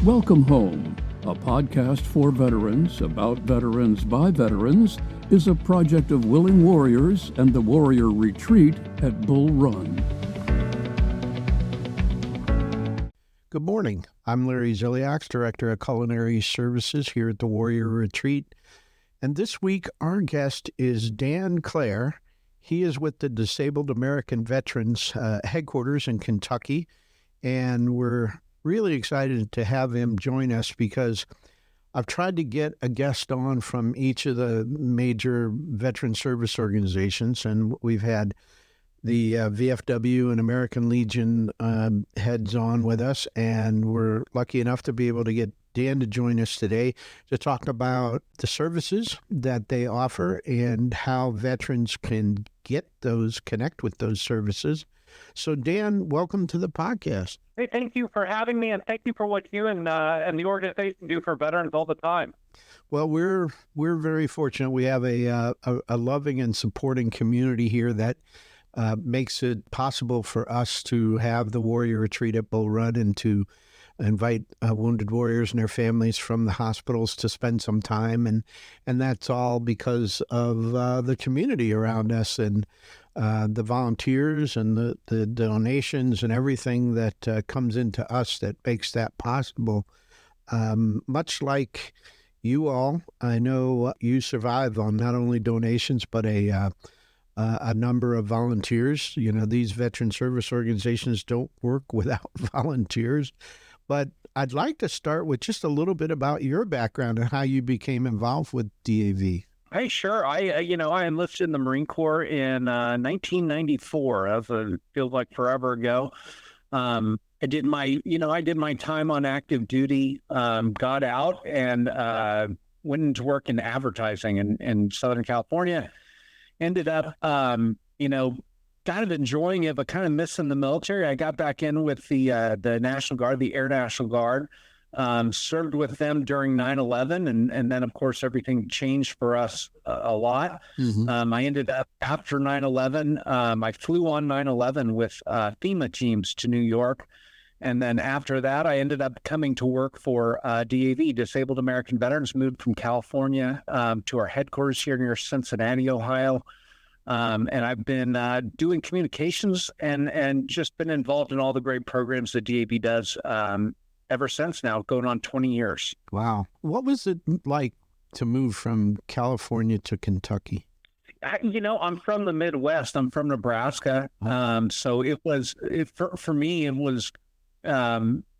Welcome Home, a podcast for veterans, about veterans by veterans, is a project of Willing Warriors and the Warrior Retreat at Bull Run. Good morning. I'm Larry Ziliaks, Director of Culinary Services here at the Warrior Retreat. And this week, our guest is Dan Clare. He is with the Disabled American Veterans headquarters in Kentucky, and we're really excited to have him join us because I've tried to get a guest on from each of the major veteran service organizations, and we've had the VFW and American Legion heads on with us, and we're lucky enough to be able to get Dan to join us today to talk about the services that they offer and how veterans can connect with those services. So Dan, welcome to the podcast. Hey, thank you for having me, and thank you for what you and the organization do for veterans all the time. Well, we're very fortunate. We have a loving and supporting community here that makes it possible for us to have the Warrior Retreat at Bull Run and to invite wounded warriors and their families from the hospitals to spend some time, and that's all because of the community around us and the volunteers and the donations and everything that comes into us that makes that possible. Much like you all, I know you survive on not only donations but a number of volunteers. You know, these veteran service organizations don't work without volunteers. But I'd like to start with just a little bit about your background and how you became involved with DAV. Hey, sure. I enlisted in the Marine Corps in 1994. That feels like forever ago. I did my time on active duty, got out and went into work in advertising in Southern California. Ended up, kind of enjoying it, but kind of missing the military. I got back in with the National Guard, the Air National Guard, served with them during 9/11. And then, of course, everything changed for us a lot. Mm-hmm. I ended up, after 9/11, I flew on 9/11 with FEMA teams to New York. And then after that, I ended up coming to work for DAV, Disabled American Veterans, moved from California to our headquarters here near Cincinnati, Ohio. And I've been doing communications and just been involved in all the great programs that DAV does ever since now, going on 20 years. Wow. What was it like to move from California to Kentucky? I'm from the Midwest. I'm from Nebraska. So for me,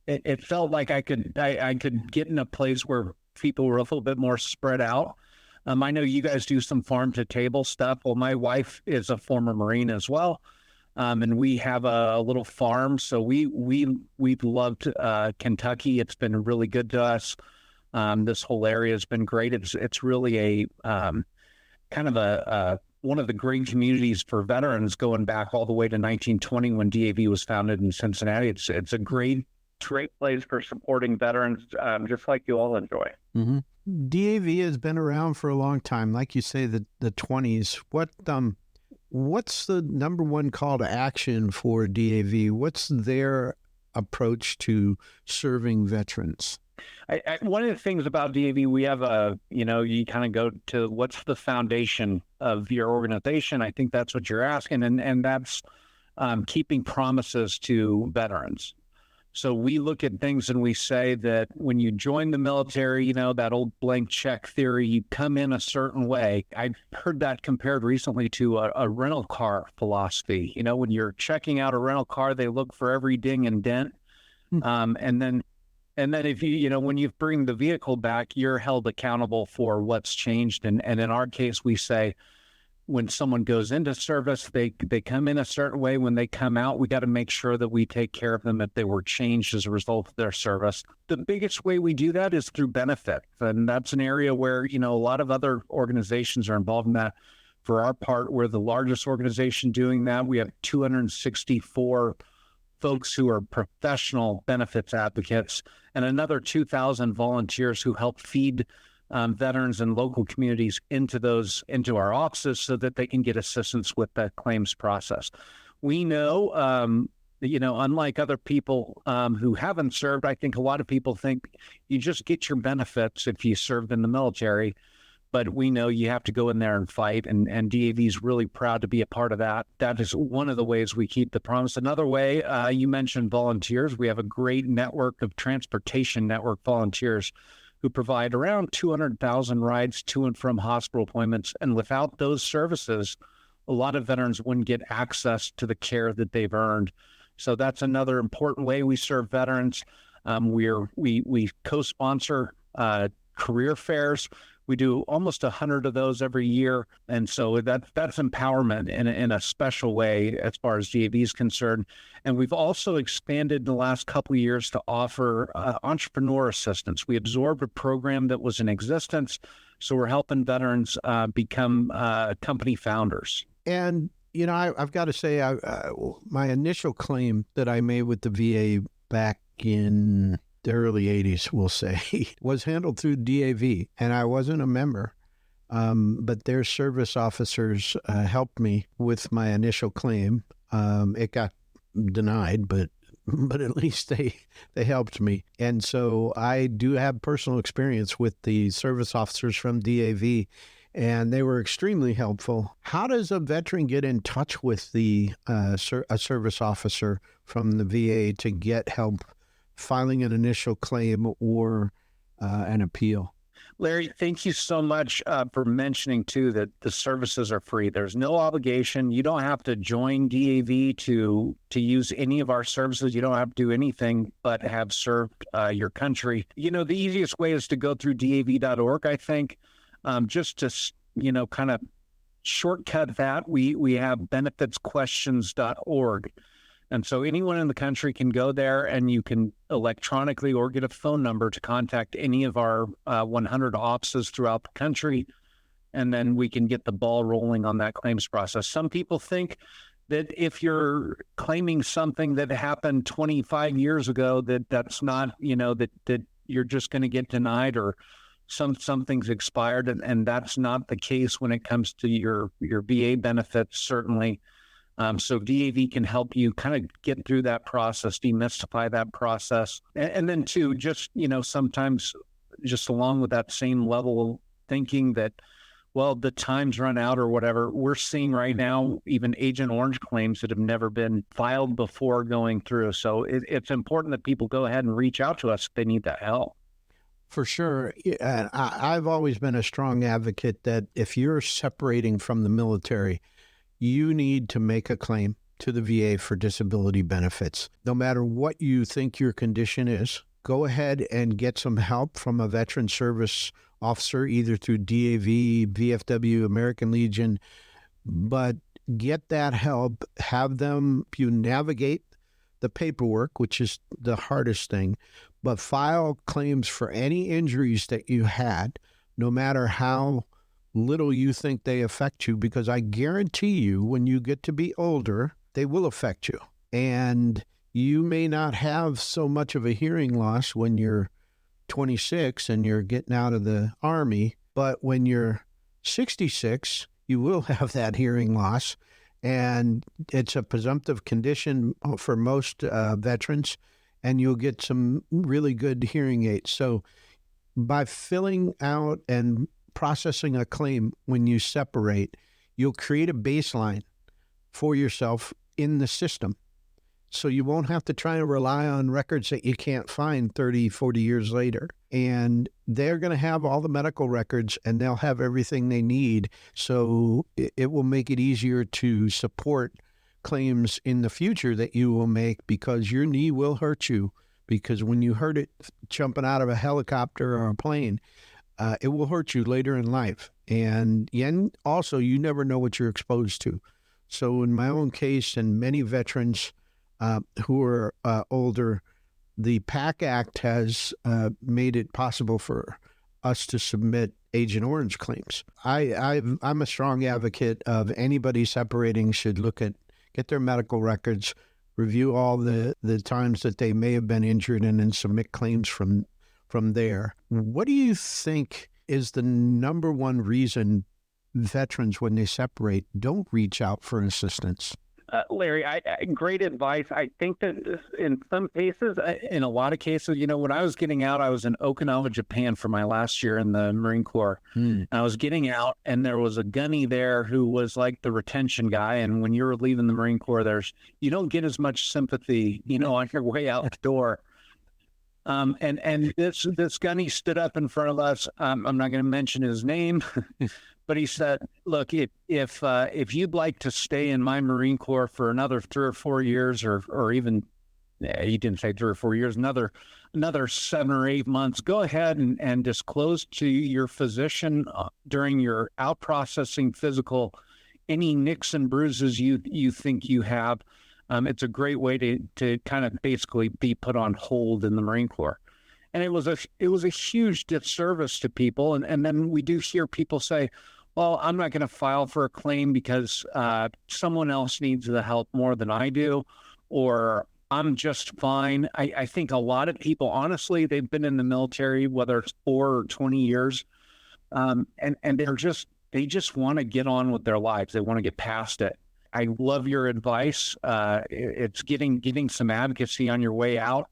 it felt like I could get in a place where people were a little bit more spread out. I know you guys do some farm to table stuff. Well, my wife is a former Marine as well. And we have a little farm. So we've loved Kentucky. It's been really good to us. This whole area has been great. It's really a kind of one of the great communities for veterans going back all the way to 1920 when DAV was founded in Cincinnati. It's a great place for supporting veterans, just like you all enjoy. Mm-hmm. DAV has been around for a long time, like you say, the 20s. What's the number one call to action for DAV? What's their approach to serving veterans? One of the things about DAV, we have you kind of go to what's the foundation of your organization. I think that's what you're asking, and that's keeping promises to veterans. So we look at things and we say that when you join the military, that old blank check theory, you come in a certain way. I heard that compared recently to a rental car philosophy. When you're checking out a rental car, they look for every ding and dent. And then if when you bring the vehicle back, you're held accountable for what's changed. And in our case, we say, when someone goes into service, they come in a certain way. When they come out, we got to make sure that we take care of them if they were changed as a result of their service. The biggest way we do that is through benefit. And that's an area where, a lot of other organizations are involved in that. For our part, we're the largest organization doing that. We have 264 folks who are professional benefits advocates and another 2,000 volunteers who help feed veterans and local communities into our offices so that they can get assistance with that claims process. We know unlike other people who haven't served, I think a lot of people think you just get your benefits if you served in the military. But we know you have to go in there and fight, and DAV is really proud to be a part of that. That is one of the ways we keep the promise. Another way, you mentioned volunteers. We have a great network of transportation network volunteers who provide around 200,000 rides to and from hospital appointments. And without those services, a lot of veterans wouldn't get access to the care that they've earned. So that's another important way we serve veterans. We co-sponsor career fairs. We do almost 100 of those every year. And so that's empowerment in a special way as far as DAV is concerned. And we've also expanded in the last couple of years to offer entrepreneur assistance. We absorbed a program that was in existence. So we're helping veterans become company founders. And, I've got to say, my initial claim that I made with the VA back in the early 80s, we'll say, was handled through DAV, and I wasn't a member, but their service officers helped me with my initial claim. It got denied, but at least they helped me. And so I do have personal experience with the service officers from DAV, and they were extremely helpful. How does a veteran get in touch with a service officer from the VA to get help filing an initial claim or an appeal? Larry, thank you so much for mentioning, too, that the services are free. There's no obligation. You don't have to join DAV to use any of our services. You don't have to do anything but have served your country. The easiest way is to go through DAV.org, I think, just to, kind of shortcut that. We have benefitsquestions.org. And so anyone in the country can go there, and you can electronically or get a phone number to contact any of our 100 offices throughout the country. And then we can get the ball rolling on that claims process. Some people think that if you're claiming something that happened 25 years ago, that's not, that you're just going to get denied, or something's expired. And that's not the case when it comes to your VA benefits, certainly. So DAV can help you kind of get through that process, demystify that process. And then too, just, sometimes just along with that same level of thinking that, well, the time's run out or whatever, we're seeing right now, even Agent Orange claims that have never been filed before going through. So it's important that people go ahead and reach out to us if they need that help. For sure. And I've always been a strong advocate that if you're separating from the military, you need to make a claim to the VA for disability benefits. No matter what you think your condition is, go ahead and get some help from a veteran service officer, either through DAV, VFW, American Legion, but get that help, have them, you navigate the paperwork, which is the hardest thing, but file claims for any injuries that you had, no matter how little you think they affect you, because I guarantee you when you get to be older, they will affect you. And you may not have so much of a hearing loss when you're 26 and you're getting out of the Army, but when you're 66, you will have that hearing loss. And it's a presumptive condition for most veterans, and you'll get some really good hearing aids. So by filling out and processing a claim when you separate, you'll create a baseline for yourself in the system. So you won't have to try and rely on records that you can't find 30, 40 years later. And they're going to have all the medical records, and they'll have everything they need. So it will make it easier to support claims in the future that you will make, because your knee will hurt you. Because when you hurt it jumping out of a helicopter or a plane, it will hurt you later in life. And also, you never know what you're exposed to. So in my own case, and many veterans who are older, the PAC Act has made it possible for us to submit Agent Orange claims. I'm a strong advocate of anybody separating should get their medical records, review all the times that they may have been injured, and then submit claims from there. What do you think is the number one reason veterans, when they separate, don't reach out for assistance? Larry, great advice. I think that in some cases, in a lot of cases, when I was getting out, I was in Okinawa, Japan for my last year in the Marine Corps. And I was getting out, and there was a gunny there who was like the retention guy. And when you're leaving the Marine Corps, you don't get as much sympathy, on your way out the door. And this gunny stood up in front of us. I'm not going to mention his name. But he said, look, if you'd like to stay in my Marine Corps for another 3 or 4 years, or even, he didn't say 3 or 4 years, another 7 or 8 months, go ahead and disclose to your physician during your out processing physical any nicks and bruises you think you have. It's a great way to kind of basically be put on hold in the Marine Corps. And it was a huge disservice to people. And then we do hear people say, well, I'm not going to file for a claim because someone else needs the help more than I do, or I'm just fine. I think a lot of people, honestly, they've been in the military, whether it's 4 or 20 years, and they just want to get on with their lives. They want to get past it. I love your advice. It's getting some advocacy on your way out.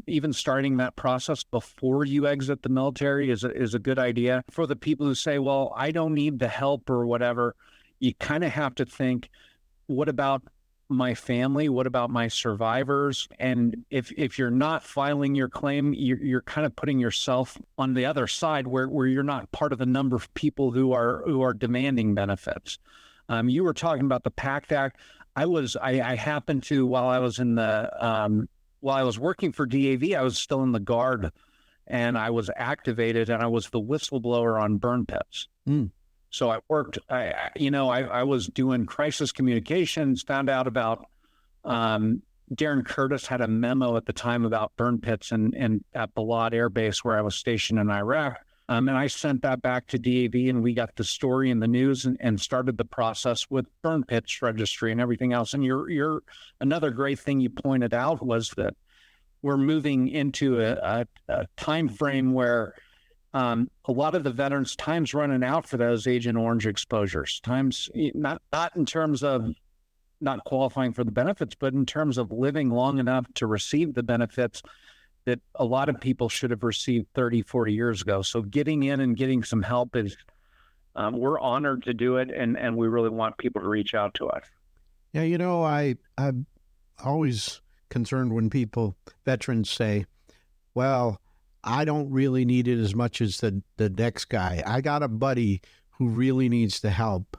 Even starting that process before you exit the military is a good idea. For the people who say, well, I don't need the help or whatever, you kind of have to think, what about my family? What about my survivors? And if you're not filing your claim, you're kind of putting yourself on the other side where you're not part of the number of people who are demanding benefits. You were talking about the PACT Act. I happened to, while I was working for DAV, I was still in the Guard, and I was activated, and I was the whistleblower on burn pits. So I worked, I was doing crisis communications, found out about, Darren Curtis had a memo at the time about burn pits and at Balad Air Base where I was stationed in Iraq. And I sent that back to DAV, and we got the story in the news and started the process with burn pits registry and everything else. And you're another great thing you pointed out was that we're moving into a time frame where a lot of the veterans, time's running out for those Agent Orange exposures. Time's not in terms of not qualifying for the benefits, but in terms of living long enough to receive the benefits that a lot of people should have received 30, 40 years ago. So getting in and getting some help is, we're honored to do it, and we really want people to reach out to us. Yeah, I'm always concerned when veterans say, well, I don't really need it as much as the next guy. I got a buddy who really needs the help,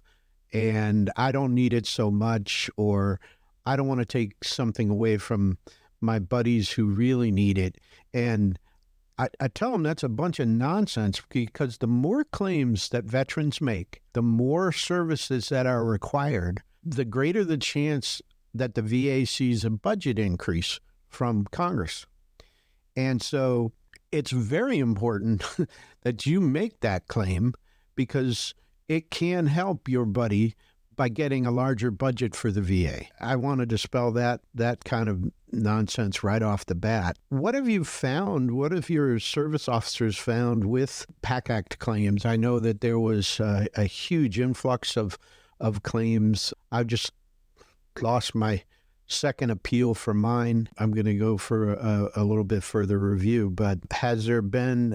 and I don't need it so much, or I don't want to take something away from my buddies who really need it. And I tell them that's a bunch of nonsense, because the more claims that veterans make, the more services that are required, the greater the chance that the VA sees a budget increase from Congress. And so it's very important that you make that claim, because it can help your buddy by getting a larger budget for the VA. I want to dispel that kind of nonsense right off the bat. What have you found? What have your service officers found with PACT Act claims? I know that there was a huge influx of claims. I've just lost my second appeal for mine. I'm going to go for a little bit further review, but has there been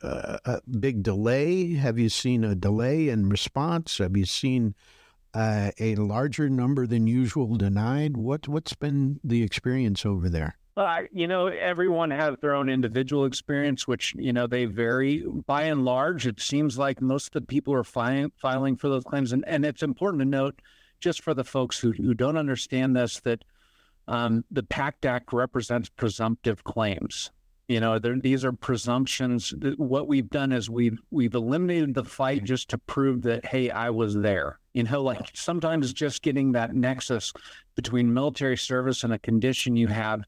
a big delay? Have you seen a delay in response? Have you seen a larger number than usual denied? What's been the experience over there? Everyone has their own individual experience, which, they vary. By and large, it seems like most of the people are filing for those claims. And it's important to note, just for the folks who don't understand this, that the PACT Act represents presumptive claims. These are presumptions. What we've done is we've eliminated the fight just to prove that, hey, I was there. Like sometimes just getting that nexus between military service and a condition you have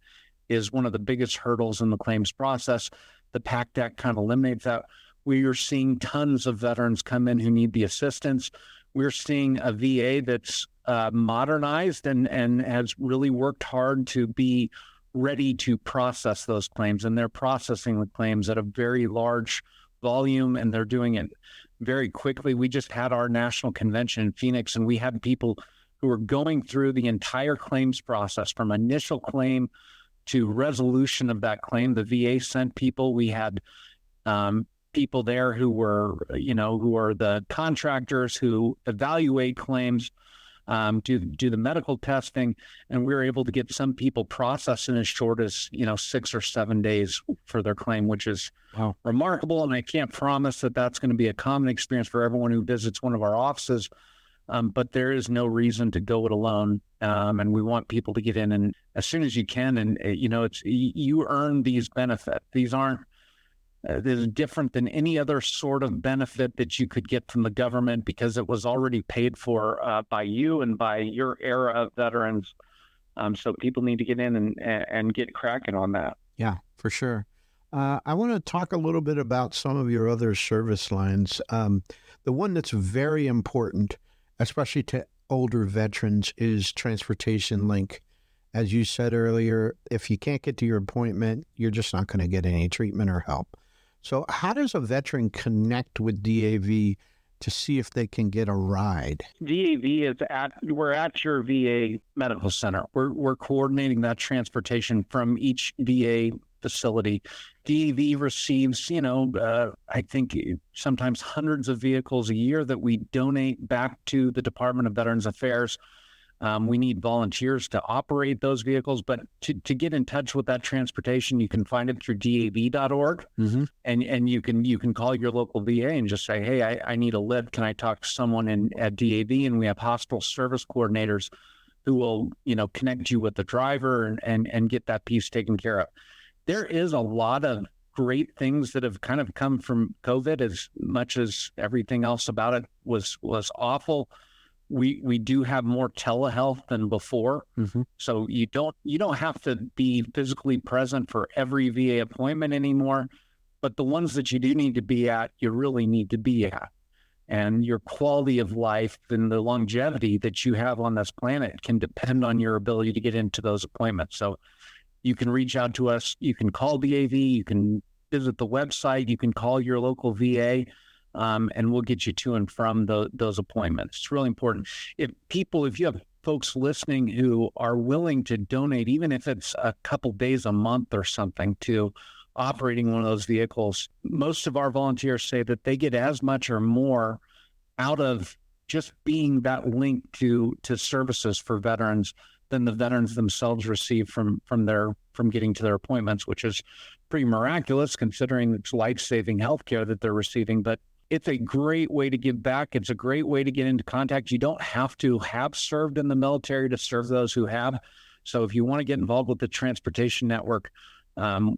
is one of the biggest hurdles in the claims process. The PACT Act kind of eliminates that. We are seeing tons of veterans come in who need the assistance. We're seeing a VA that's modernized and has really worked hard to be ready to process those claims, and they're processing the claims at a very large volume, and they're doing it very quickly. We just had our national convention in Phoenix, and we had people who are going through the entire claims process from initial claim to resolution of that claim. The VA sent people. We had people there who were, who are the contractors who evaluate claims, do the medical testing, and we were able to get some people processed in as short as 6 or 7 days for their claim, which is remarkable. And I can't promise that that's going to be a common experience for everyone who visits one of our offices, but there is no reason to go it alone. And we want people to get in and as soon as you can. And you earn these benefits. These aren't. This is different than any other sort of benefit that you could get from the government because it was already paid for by you and by your era of veterans. So people need to get in and get cracking on that. Yeah, for sure. I want to talk a little bit about some of your other service lines. The one that's very important, especially to older veterans, is Transportation Link. As you said earlier, if you can't get to your appointment, you're just not going to get any treatment or help. So how does a veteran connect with DAV to see if they can get a ride? DAV is we're at your VA medical center. We're coordinating that transportation from each VA facility. DAV receives, I think sometimes hundreds of vehicles a year that we donate back to the Department of Veterans Affairs. We need volunteers to operate those vehicles, but to get in touch with that transportation, you can find it through DAV.org, and you can call your local VA and just say, hey, I need a lift. Can I talk to someone at DAV? And we have hospital service coordinators who will, connect you with the driver and get that piece taken care of. There is a lot of great things that have kind of come from COVID, as much as everything else about it was awful. We do have more telehealth than before. So you don't have to be physically present for every VA appointment anymore, but the ones that you do need to be at, you really need to be at. And your quality of life and the longevity that you have on this planet can depend on your ability to get into those appointments. So you can reach out to us. You can call DAV. You can visit the website. You can call your local VA. And we'll get you to and from those appointments. It's really important. If you have folks listening who are willing to donate, even if it's a couple days a month or something, to operating one of those vehicles, most of our volunteers say that they get as much or more out of just being that link to services for veterans than the veterans themselves receive from getting to their appointments, which is pretty miraculous considering it's life-saving healthcare that they're receiving. But it's a great way to give back. It's a great way to get into contact. You don't have to have served in the military to serve those who have. So if you want to get involved with the transportation network,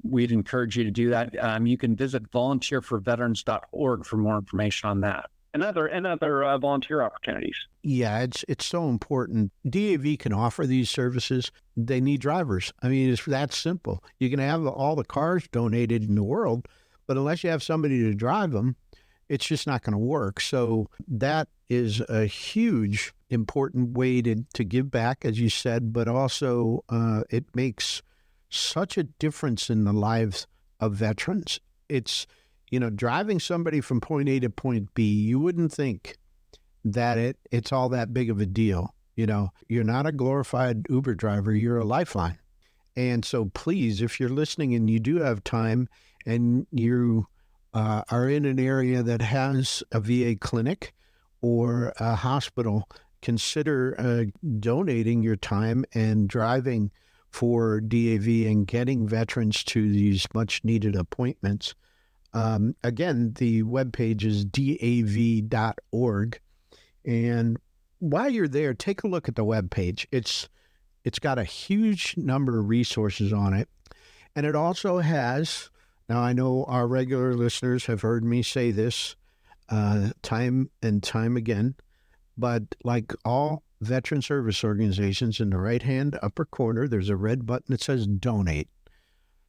we'd encourage you to do that. You can visit volunteerforveterans.org for more information on that and other volunteer opportunities. Yeah, it's so important. DAV can offer these services. They need drivers. I mean, it's that simple. You can have all the cars donated in the world, but unless you have somebody to drive them, it's just not going to work. So that is a huge, important way to give back, as you said, but also it makes such a difference in the lives of veterans. It's, driving somebody from point A to point B, you wouldn't think that it's all that big of a deal. You're not a glorified Uber driver, you're a lifeline. And so please, if you're listening and you do have time and you are in an area that has a VA clinic or a hospital, consider donating your time and driving for DAV and getting veterans to these much needed appointments. Again, the webpage is DAV.org. And while you're there, take a look at the webpage. It's got a huge number of resources on it. And it also has, now I know our regular listeners have heard me say this time and time again, but like all veteran service organizations, in the right-hand upper corner, there's a red button that says donate.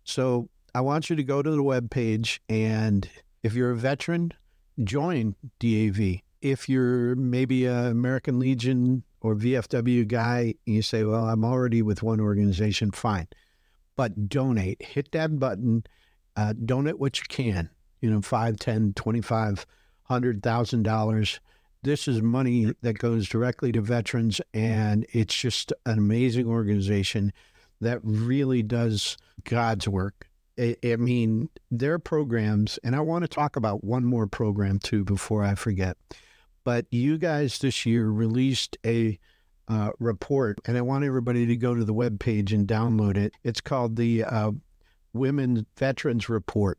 So I want you to go to the webpage, and if you're a veteran, join DAV. If you're maybe an American Legion or VFW guy, and you say, well, I'm already with one organization, fine. But donate. Hit that button. Donate what you can. $5, $10, $25, $100,000. this is money that goes directly to veterans, and it's just an amazing organization that really does God's work. I mean, their programs, and I want to talk about one more program too before I forget, but you guys this year released a report, and I want everybody to go to the webpage and download it. It's called the Women Veterans Report.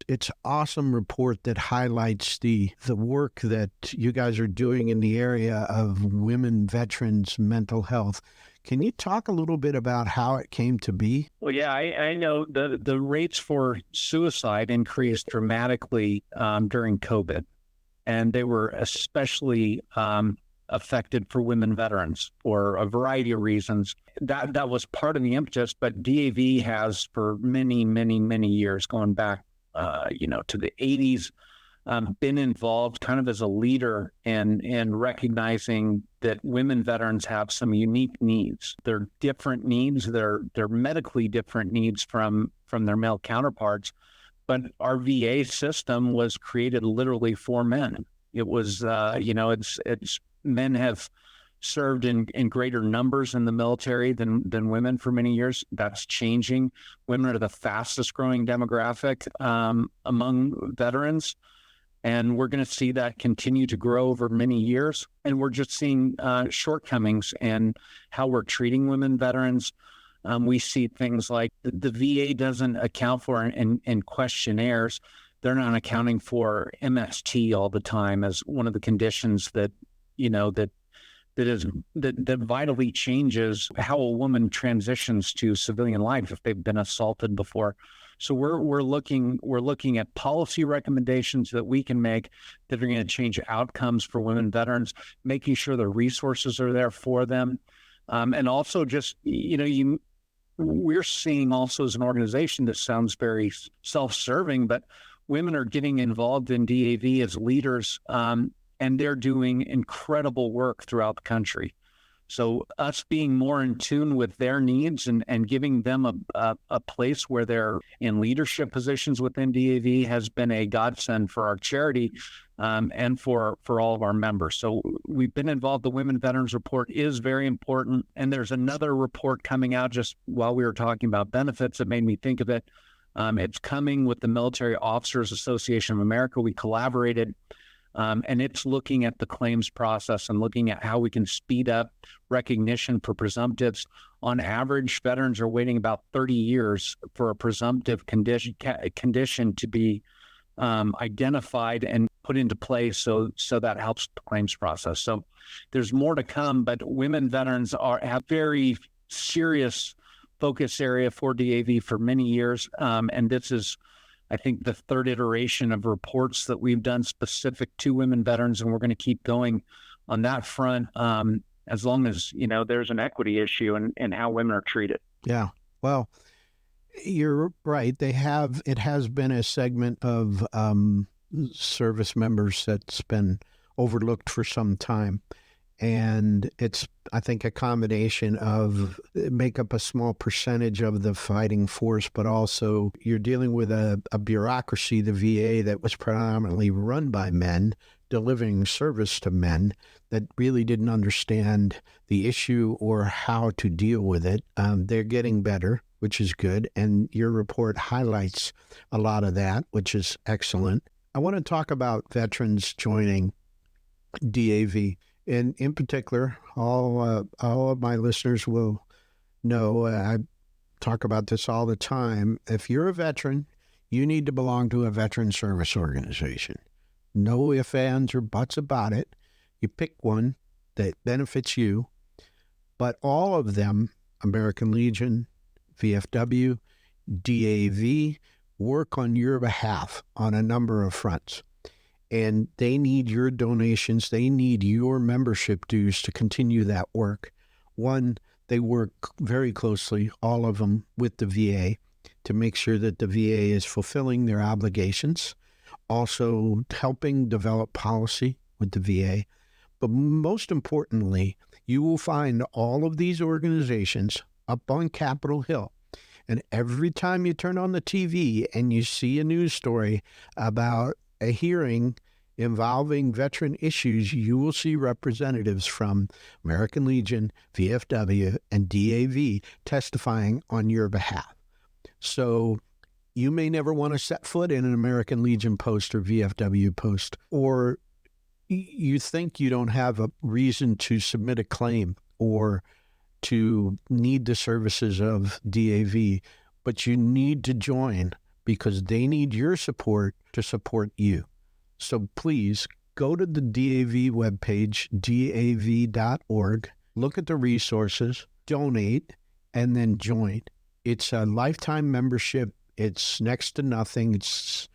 It's an awesome report that highlights the work that you guys are doing in the area of women veterans' mental health. Can you talk a little bit about how it came to be? Well, yeah, I know the rates for suicide increased dramatically during COVID, and they were especially affected for women veterans for a variety of reasons. That was part of the impetus, but DAV has for many, many, many years, going back to the 80s, been involved kind of as a leader in recognizing that women veterans have some unique needs. They're different needs. They're medically different needs from their male counterparts. But our VA system was created literally for men. It was, it's men have served in greater numbers in the military than women for many years. That's changing. Women are the fastest growing demographic among veterans. And we're going to see that continue to grow over many years. And we're just seeing shortcomings in how we're treating women veterans. We see things like the VA doesn't account for in questionnaires. They're not accounting for MST all the time as one of the conditions that vitally changes how a woman transitions to civilian life if they've been assaulted before. So we're looking at policy recommendations that we can make that are going to change outcomes for women veterans, making sure the resources are there for them, and also just we're seeing also as an organization that sounds very self-serving, but women are getting involved in DAV as leaders, and they're doing incredible work throughout the country. So us being more in tune with their needs and giving them a place where they're in leadership positions within DAV has been a godsend for our charity and for all of our members. So we've been involved. The Women Veterans Report is very important. And there's another report coming out just while we were talking about benefits that made me think of it. It's coming with the Military Officers Association of America. We collaborated. And it's looking at the claims process and looking at how we can speed up recognition for presumptives. On average, veterans are waiting about 30 years for a presumptive condition to be identified and put into place. So that helps the claims process. So there's more to come, but women veterans have very serious focus area for DAV for many years. And this is, I think, the third iteration of reports that we've done specific to women veterans, and we're going to keep going on that front as long as, there's an equity issue in how women are treated. Yeah. Well, you're right. It has been a segment of service members that's been overlooked for some time. And it's, I think, a combination of make up a small percentage of the fighting force, but also you're dealing with a bureaucracy, the VA, that was predominantly run by men, delivering service to men that really didn't understand the issue or how to deal with it. They're getting better, which is good. And your report highlights a lot of that, which is excellent. I want to talk about veterans joining DAV. And in particular, all of my listeners will know, I talk about this all the time. If you're a veteran, you need to belong to a veteran service organization. No ifs, ands, or buts about it. You pick one that benefits you. But all of them, American Legion, VFW, DAV, work on your behalf on a number of fronts. And they need your donations. They need your membership dues to continue that work. One, they work very closely, all of them, with the VA to make sure that the VA is fulfilling their obligations, also helping develop policy with the VA. But most importantly, you will find all of these organizations up on Capitol Hill. And every time you turn on the TV and you see a news story about a hearing involving veteran issues, you will see representatives from American Legion, VFW, and DAV testifying on your behalf. So you may never want to set foot in an American Legion post or VFW post, or you think you don't have a reason to submit a claim or to need the services of DAV, but you need to join because they need your support to support you. So please go to the DAV webpage, dav.org, look at the resources, donate, and then join. It's a lifetime membership. It's next to nothing. It's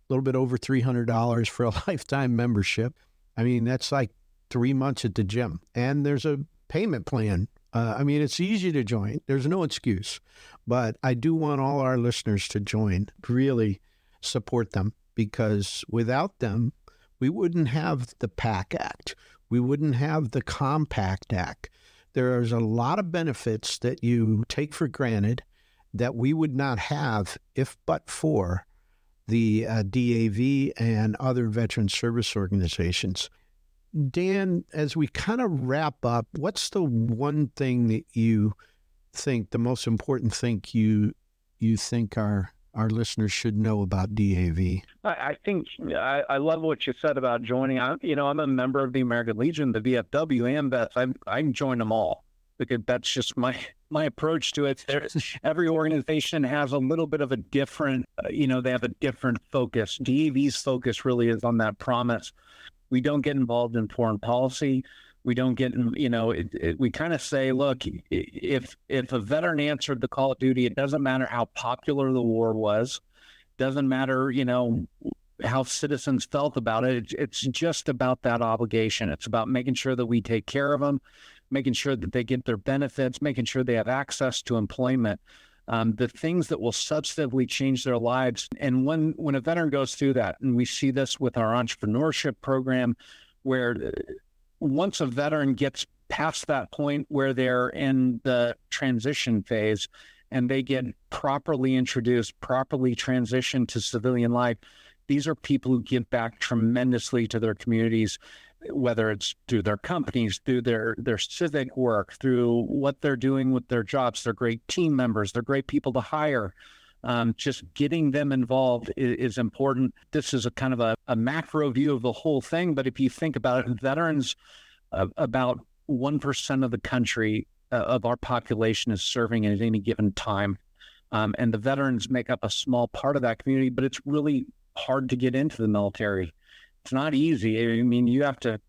a little bit over $300 for a lifetime membership. I mean, that's like 3 months at the gym. And there's a payment plan. It's easy to join. There's no excuse. But I do want all our listeners to join, really support them, because without them, we wouldn't have the PAC Act. We wouldn't have the Compact Act. There's a lot of benefits that you take for granted that we would not have if but for the DAV and other veteran service organizations. Dan, as we kind of wrap up, what's the one thing that you think, the most important thing you think our listeners should know about DAV? I think I love what you said about joining. I'm a member of the American Legion, the VFW, and AMVETS. I'm joined them all because that's just my approach to it. Every organization has a little bit of a different, they have a different focus. DAV's focus really is on that promise. We don't get involved in foreign policy. We don't get, we kind of say, look, if a veteran answered the call of duty, it doesn't matter how popular the war was, doesn't matter, how citizens felt about it. It's just about that obligation. It's about making sure that we take care of them, making sure that they get their benefits, making sure they have access to employment, the things that will substantively change their lives. And when a veteran goes through that, and we see this with our entrepreneurship program, where once a veteran gets past that point where they're in the transition phase and they get properly introduced, properly transitioned to civilian life, these are people who give back tremendously to their communities, whether it's through their companies, through their civic work, through what they're doing with their jobs. They're great team members. They're great people to hire. Just getting them involved is important. This is a kind of a macro view of the whole thing. But if you think about it, veterans, about 1% of the country of our population is serving at any given time. And the veterans make up a small part of that community, but it's really hard to get into the military. It's not easy. I mean, you have to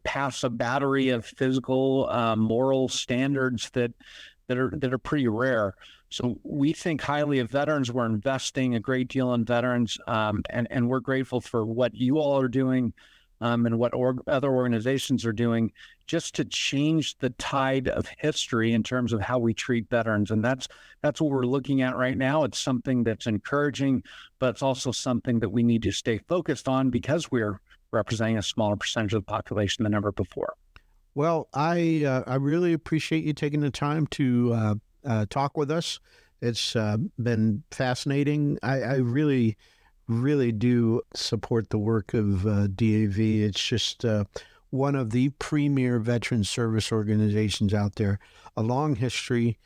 pass a battery of physical, moral standards that are pretty rare. So we think highly of veterans. We're investing a great deal in veterans, and we're grateful for what you all are doing, and what other organizations are doing, just to change the tide of history in terms of how we treat veterans. And that's what we're looking at right now. It's something that's encouraging, but it's also something that we need to stay focused on because we're representing a smaller percentage of the population than ever before. Well, I really appreciate you taking the time to talk with us. It's been fascinating. I really do support the work of DAV. It's just one of the premier veteran service organizations out there. A long history,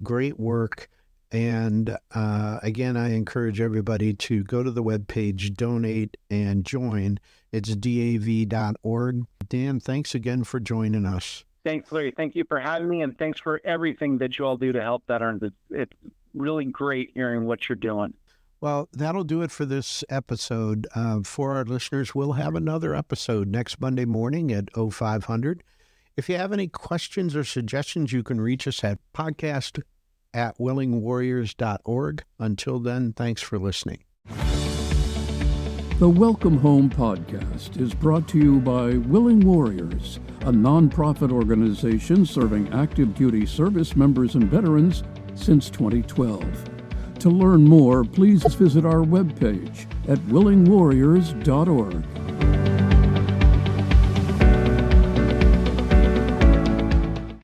great work. And again, I encourage everybody to go to the webpage, donate, and join. It's dav.org. Dan, thanks again for joining us. Thanks, Larry. Thank you for having me, and thanks for everything that you all do to help veterans. It's really great hearing what you're doing. Well, that'll do it for this episode. For our listeners, we'll have another episode next Monday morning at 0500. If you have any questions or suggestions, you can reach us at podcast@willingwarriors.org. Until then, thanks for listening. The Welcome Home podcast is brought to you by Willing Warriors, a nonprofit organization serving active duty service members and veterans since 2012. To learn more, please visit our webpage at willingwarriors.org.